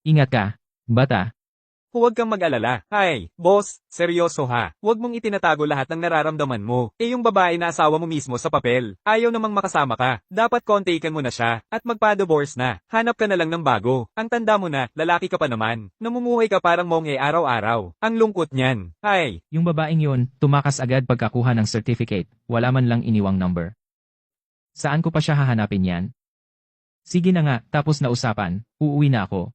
Ingat ka, bata. Huwag kang mag-alala. Ay, boss, seryoso ha. Huwag mong itinatago lahat ng nararamdaman mo. Yung babae na asawa mo mismo sa papel. Ayaw namang makasama ka. Dapat kontakin mo na siya. At magpa-divorce na. Hanap ka na lang ng bago. Ang tanda mo na, lalaki ka pa naman. Namumuhay ka parang monghe araw-araw. Ang lungkot niyan. Ay, Yung babaeng yun, tumakas agad pagkakuha ng certificate, wala man lang iniwang number. Saan ko pa siya hahanapin yan? Sige na nga, tapos na usapan, uuwi na ako.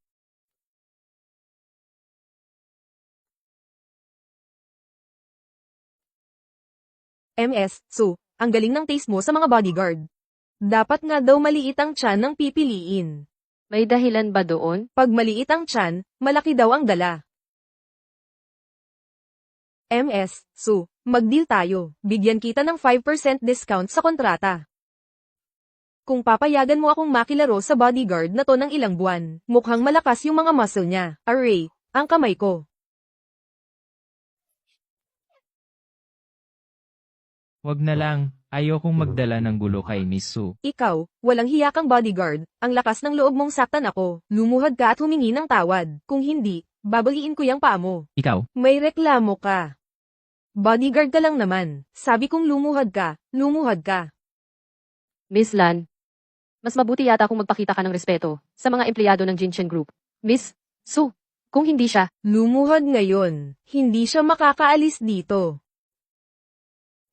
Su, ang galing ng taste mo sa mga bodyguard. Dapat nga daw maliit ang tiyan ng pipiliin. May dahilan ba doon? Pag maliit ang tiyan, malaki daw ang dala. Su, mag-deal tayo. Bigyan kita ng 5% discount sa kontrata. Kung papayagan mo akong makilaro sa bodyguard na to ng ilang buwan, mukhang malakas yung mga muscle niya. Array, ang kamay ko. Wag na lang, ayokong magdala ng gulo kay Miss Su. Ikaw, walang hiya kang bodyguard, ang lakas ng loob mong saktan ako, lumuhad ka at humingi ng tawad. Kung hindi, babaliin ko yung paa mo. Ikaw, May reklamo ka. Bodyguard ka lang naman. Sabi kong lumuhad ka, lumuhad ka. Miss Lan, mas mabuti yata kung magpakita ka ng respeto sa mga empleyado ng Jinchen Group. Miss Su, kung hindi siya, Lumuhad ngayon, hindi siya makakaalis dito.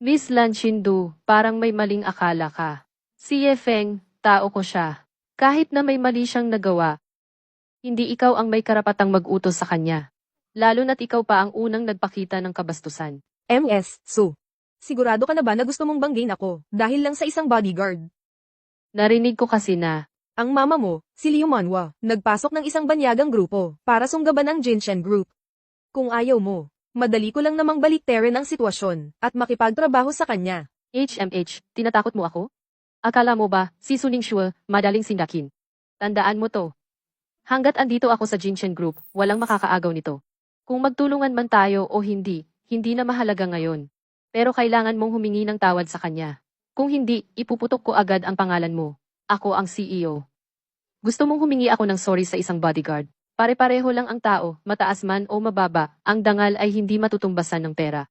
Miss Lan Shindu, parang may maling akala ka. Si Ye Feng, tao ko siya. Kahit na may mali siyang nagawa, hindi ikaw ang may karapatang mag-utos sa kanya. Lalo na't ikaw pa ang unang nagpakita ng kabastusan. Su. Sigurado ka na ba na gusto mong banggain ako, dahil lang sa isang bodyguard? Narinig ko kasi na, Ang mama mo, si Liu Manhua, nagpasok ng isang banyagang grupo, para sunggaban ang Jinshen Group. Kung ayaw mo, madali ko lang namang baliktarin ang sitwasyon, at makipagtrabaho sa kanya. HMH, tinatakot mo ako? Akala mo ba, si Suning Shue, madaling sindakin? Tandaan mo to. Hanggat andito ako sa Jinchen Group, walang makakaagaw nito. Kung magtulungan man tayo o hindi, hindi na mahalaga ngayon. Pero kailangan mong humingi ng tawad sa kanya. Kung hindi, ipuputok ko agad ang pangalan mo. Ako ang CEO. Gusto mong humingi ako ng sorry sa isang bodyguard. Pare-pareho lang ang tao, mataas man o mababa, ang dangal ay hindi matutumbasan ng pera.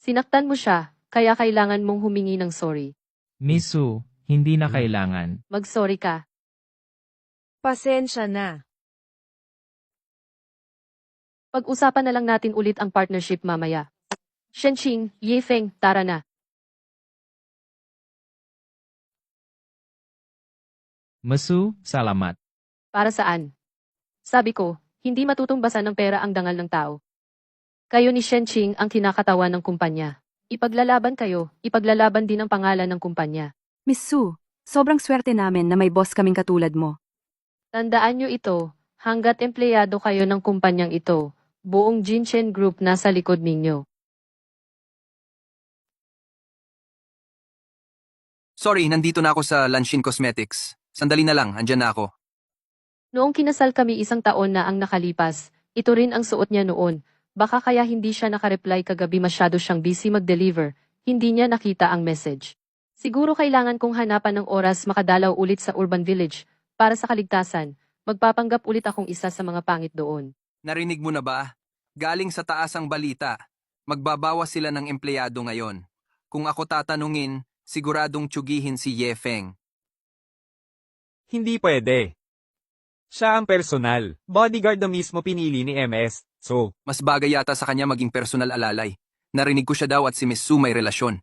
Sinaktan mo siya, kaya kailangan mong humingi ng sorry. Miss Su, hindi na kailangan. Mag-sorry ka. Pasensya na. Pag-usapan na lang natin ulit ang partnership mamaya. Shenqing, Ye Feng, tara na. Masu, salamat. Para saan? Sabi ko, hindi matutumbasan ng pera ang dangal ng tao. Kayo ni Shenqing ang kinakatawan ng kumpanya. Ipaglalaban kayo, ipaglalaban din ang pangalan ng kumpanya. Miss Su, sobrang swerte namin na may boss kaming katulad mo. Tandaan nyo ito, hanggat empleyado kayo ng kumpanyang ito, buong Jinchen Group nasa likod ninyo. Sorry, nandito na ako sa Lanshin Cosmetics. Sandali na lang, andyan na ako. Noong kinasal kami 1 taon na ang nakalipas, ito rin ang suot niya noon. Baka kaya hindi siya nakareply kagabi, masyado siyang busy mag-deliver, hindi niya nakita ang message. Siguro kailangan kong hanapan ng oras makadalaw ulit sa Urban Village, para sa kaligtasan, magpapanggap ulit akong isa sa mga pangit doon. Narinig mo na ba? Galing sa taas ang balita. Magbabawas sila ng empleyado ngayon. Kung ako tatanungin, siguradong tsugihin si Ye Feng. hindi pwede. Siya ang personal. Bodyguard na mismo pinili ni MS. So, Mas bagay yata sa kanya maging personal alalay. Narinig ko siya daw at si Miss Su may relasyon.